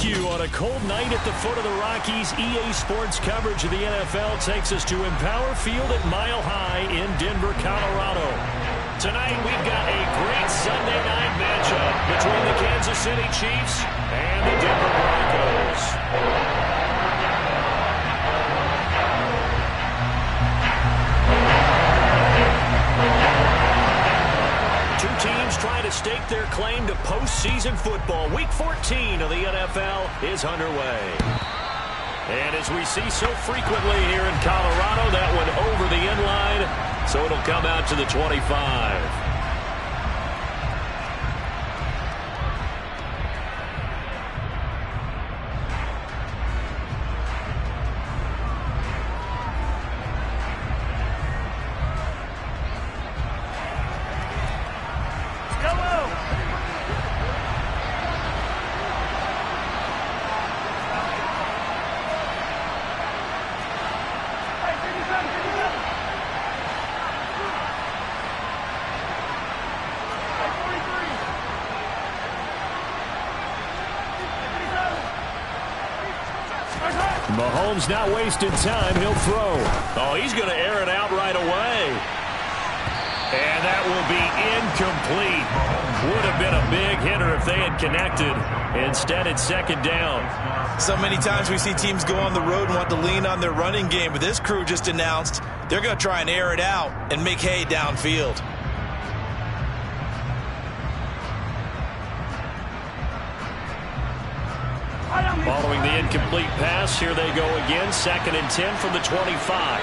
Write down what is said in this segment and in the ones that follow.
you. On a cold night at the foot of the Rockies, EA Sports coverage of the NFL takes us to Empower Field at Mile High in Denver, Colorado. Tonight we've got a great Sunday night matchup between the Kansas City Chiefs and the Denver Broncos. Two teams trying to stake their claim to postseason football. Week 14 of the NFL is underway. And as we see so frequently here in Colorado, that one over the end line, so it'll come out to the 25. Mahomes not wasting time. He'll throw. Oh, he's going to air it out right away. And that will be incomplete. Would have been a big hitter if they had connected. Instead, it's second down. So many times we see teams go on the road and want to lean on their running game, but this crew just announced they're going to try and air it out and make hay downfield. Following the incomplete pass, here they go again. 2nd and 10 from the 25.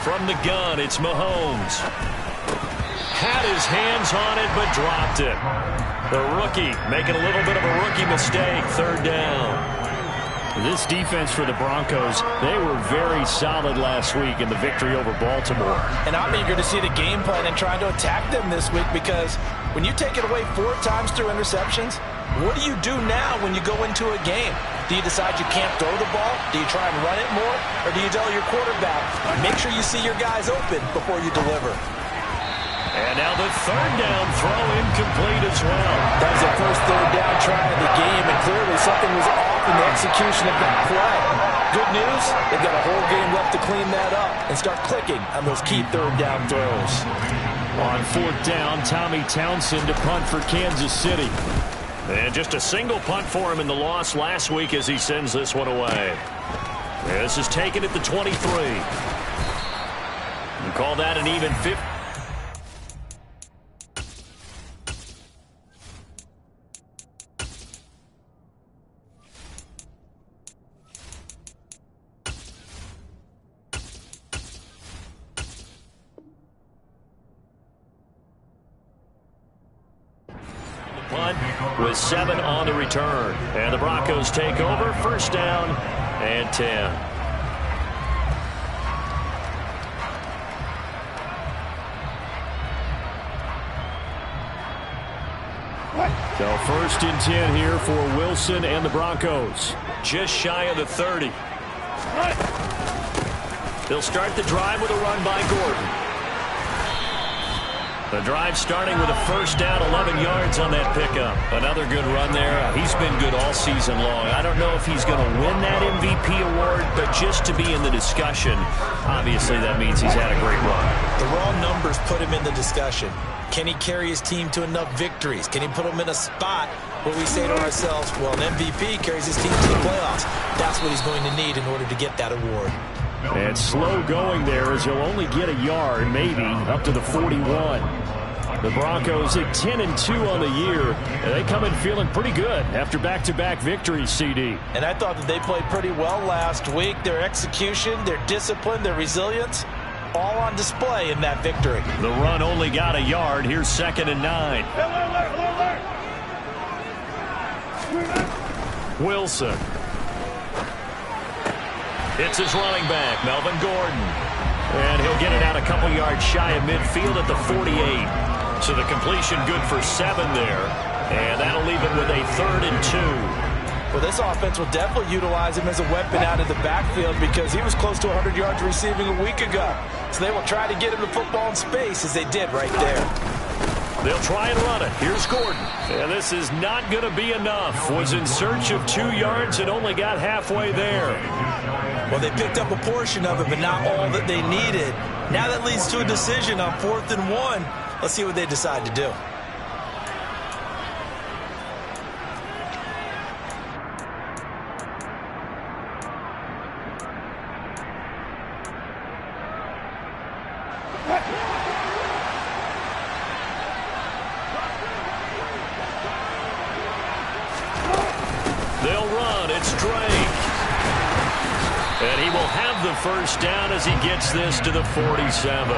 From the gun, it's Mahomes. Had his hands on it, but dropped it. The rookie making a little bit of a rookie mistake. 3rd down. This defense for the Broncos, they were very solid last week in the victory over Baltimore. And I'm eager to see the game plan and trying to attack them this week, because when you take it away 4 times through interceptions, what do you do now when you go into a game? Do you decide you can't throw the ball? Do you try and run it more? Or do you tell your quarterback, make sure you see your guys open before you deliver? And now the 3rd down throw incomplete as well. That was the first 3rd down try of the game, and clearly something was off in the execution of that play. Good news, they've got a whole game left to clean that up and start clicking on those key 3rd down throws. On 4th down, Tommy Townsend to punt for Kansas City. And just a single punt for him in the loss last week as he sends this one away. This is taken at the 23. You call that an even 50. With 7 on the return. And the Broncos take over. 1st down and 10. So 1st and 10 here for Wilson and the Broncos. Just shy of the 30. They'll start the drive with a run by Gordon. The drive starting with a 1st down, 11 yards on that pickup. Another good run there. He's been good all season long. I don't know if he's going to win that MVP award, but just to be in the discussion, obviously that means he's had a great run. The raw numbers put him in the discussion. Can he carry his team to enough victories? Can he put them in a spot where we say to ourselves, well, an MVP carries his team to the playoffs. That's what he's going to need in order to get that award. And slow going there as he'll only get a yard, maybe, up to the 41. The Broncos at 10-2 on the year, and they come in feeling pretty good after back-to-back victories, CD. And I thought that they played pretty well last week. Their execution, their discipline, their resilience, all on display in that victory. The run only got a yard. Here's 2nd and 9. Wilson. It's his running back, Melvin Gordon. And he'll get it out a couple yards shy of midfield at the 48. So the completion good for 7 there. And that'll leave it with a 3rd and 2. Well, this offense will definitely utilize him as a weapon out of the backfield, because he was close to 100 yards receiving a week ago. So they will try to get him the football in space, as they did right there. They'll try and run it. Here's Gordon. And this is not going to be enough. Was in search of 2 yards and only got halfway there. Well, they picked up a portion of it, but not all that they needed. Now that leads to a decision on 4th and 1. Let's see what they decide to do. They'll run. It's Drake. And he will have the first down as he gets this to the 47.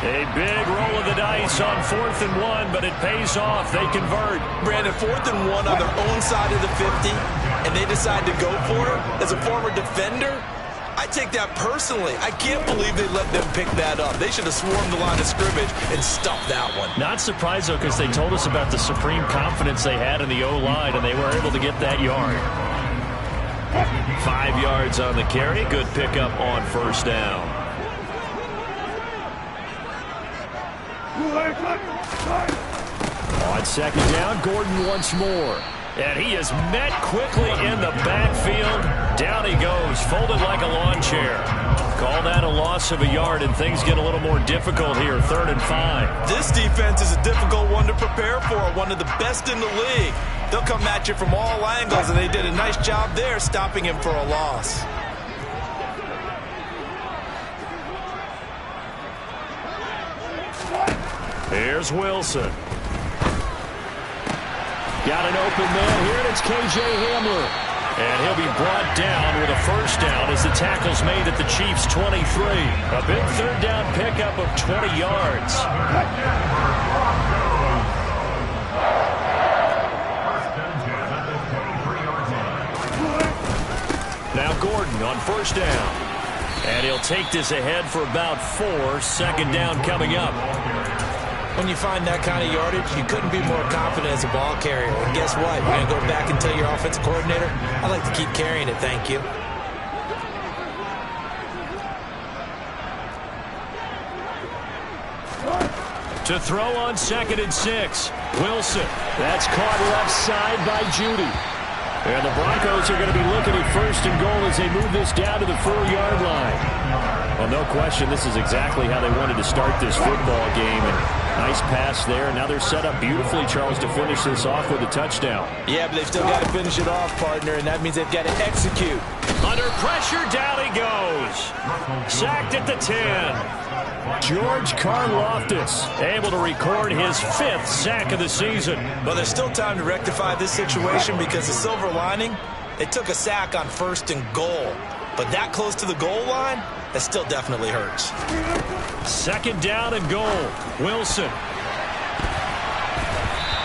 A big roll of the dice on 4th and 1, but it pays off. They convert. Brandon, 4th and 1 on their own side of the 50, and they decide to go for it. As a former defender, I take that personally. I can't believe they let them pick that up. They should have swarmed the line of scrimmage and stuffed that one. Not surprised, though, because they told us about the supreme confidence they had in the O-line, and they were able to get that yard. 5 yards on the carry. Good pickup on first down. On second down, Gordon once more. And he is met quickly in the backfield. Down he goes, folded like a lawn chair. Call that a loss of a yard, and things get a little more difficult here, 3rd and 5. This defense is a difficult one to prepare for, one of the best in the league. They'll come at you from all angles, and they did a nice job there stopping him for a loss. Here's Wilson. Got an open man here, and it's K.J. Hamler. And he'll be brought down with a first down as the tackle's made at the Chiefs' 23. A big 3rd down pickup of 20 yards. Now Gordon on first down. And he'll take this ahead for about 4. 2nd down coming up. When you find that kind of yardage, you couldn't be more confident as a ball carrier. And guess what? You're going to go back and tell your offensive coordinator, I'd like to keep carrying it, thank you. To throw on 2nd and 6. Wilson. That's caught left side by Judy. And the Broncos are going to be looking at 1st and goal as they move this down to the 4-yard line. Well, no question, this is exactly how they wanted to start this football game. And nice pass there. Now they're set up beautifully, Charles, to finish this off with a touchdown. Yeah, but they've still got to finish it off, partner, and that means they've got to execute. Under pressure, down he goes. Sacked at the 10. George Karlaftis able to record his 5th sack of the season. Well, there's still time to rectify this situation because the silver lining, they took a sack on 1st and goal. But that close to the goal line, that still definitely hurts. 2nd down and goal. Wilson.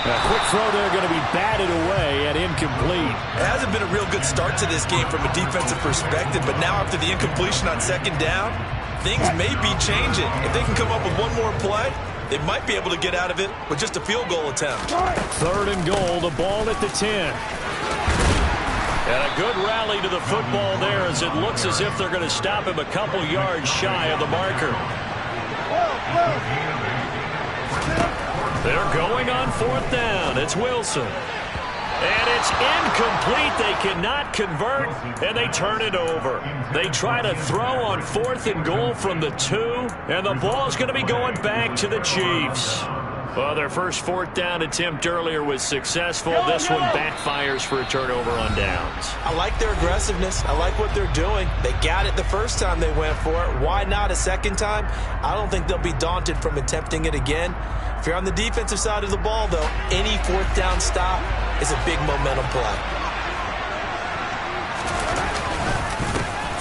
A quick throw there going to be batted away and incomplete. It hasn't been a real good start to this game from a defensive perspective, but now after the incompletion on 2nd down, things may be changing. If they can come up with one more play, they might be able to get out of it with just a field goal attempt. 3rd and goal, the ball at the 10. And a good rally to the football there as it looks as if they're going to stop him a couple yards shy of the marker. They're going on 4th down. It's Wilson. And it's incomplete. They cannot convert, and they turn it over. They try to throw on 4th and goal from the 2, and the ball's going to be going back to the Chiefs. Well, their first 4th down attempt earlier was successful. This one backfires for a turnover on downs. I like their aggressiveness. I like what they're doing. They got it the first time they went for it. Why not a second time? I don't think they'll be daunted from attempting it again. If you're on the defensive side of the ball, though, any 4th down stop is a big momentum play.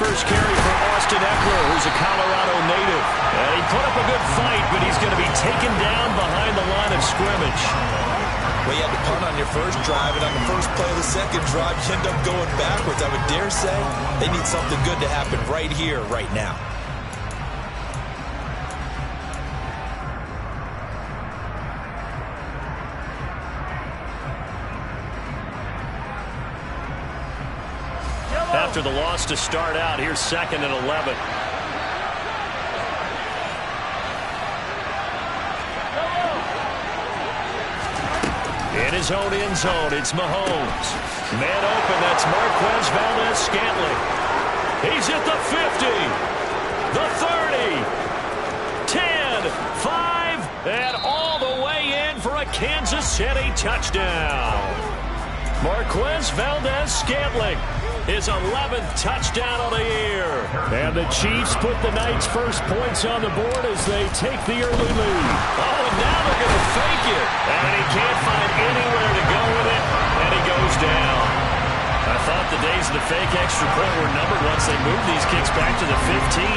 First carry for Austin Eckler, who's a Colorado native. And he put up a good fight, but he's going to be taken down behind the line of scrimmage. Well, you had to punt on your first drive, and on the first play of the second drive, you end up going backwards. I would dare say they need something good to happen right here, right now. After the loss to start out, here's 2nd and 11. In his own end zone, it's Mahomes. Man open, that's Marquez Valdez-Scantling. He's at the 50, the 30, 10, 5, and all the way in for a Kansas City touchdown. Marquez Valdez-Scantling, his 11th touchdown of the year. And the Chiefs put the night's first points on the board as they take the early lead. Oh, and now they're going to fake it. And he can't find anywhere to go with it, and he goes down. I thought the days of the fake extra point were numbered once they moved these kicks back to the 15.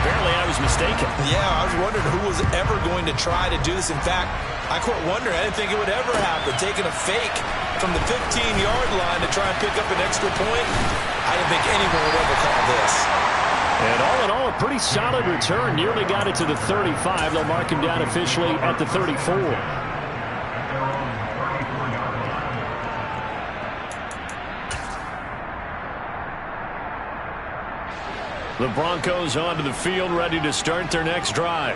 Apparently, I was mistaken. Yeah, I was wondering who was ever going to try to do this. In fact, I quit wondering. I didn't think it would ever happen. Taking a fake from the 15-yard line to try and pick up an extra point, I didn't think anyone would ever call this. And all in all, a pretty solid return. Nearly got it to the 35. They'll mark him down officially at the 34. The Broncos onto the field, ready to start their next drive.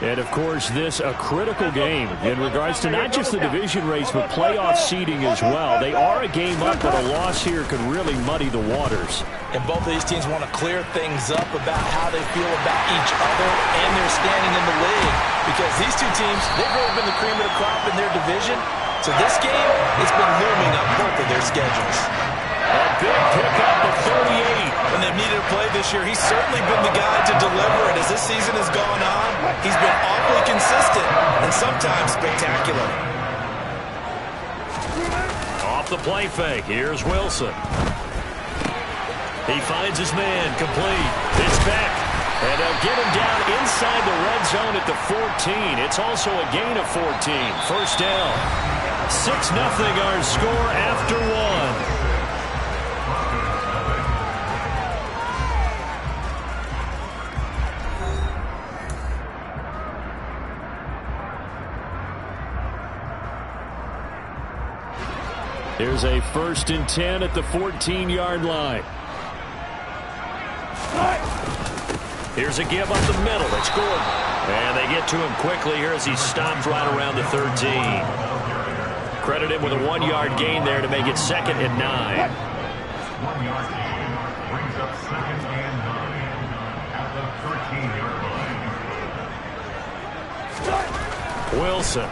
And, of course, this a critical game in regards to not just the division race, but playoff seeding as well. They are a game up, but a loss here could really muddy the waters. And both of these teams want to clear things up about how they feel about each other and their standing in the league. Because these two teams, they've really been the cream of the crop in their division. So this game, it's been looming on both of their schedules. A big pickup of 38. When they've needed a play this year, he's certainly been the guy to deliver. And as this season has gone on, he's been awfully consistent and sometimes spectacular. Off the play fake. Here's Wilson. He finds his man, complete. It's back. And they'll get him down inside the red zone at the 14. It's also a gain of 14. First down. 6-0 our score after one. Here's a 1st and 10 at the 14-yard line. Here's a give up the middle. It's Gordon. And they get to him quickly here as he stopped right around the 13. Credit him with a 1-yard gain there to make it 2nd and 9. 1-yard gain brings up 2nd and 9 at the 13-yard line. Wilson.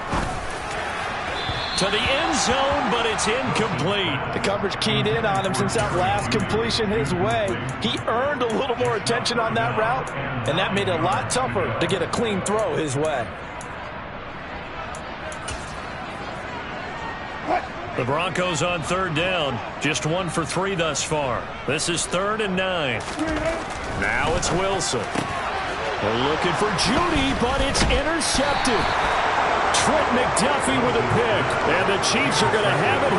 To the end zone, but it's incomplete. The coverage keyed in on him since that last completion his way. He earned a little more attention on that route, and that made it a lot tougher to get a clean throw his way. The Broncos on 3rd down. Just 1 for 3 thus far. This is 3rd and 9. Now it's Wilson. They're looking for Judy, but it's intercepted. Trent McDuffie with a pick, and the Chiefs are going to have it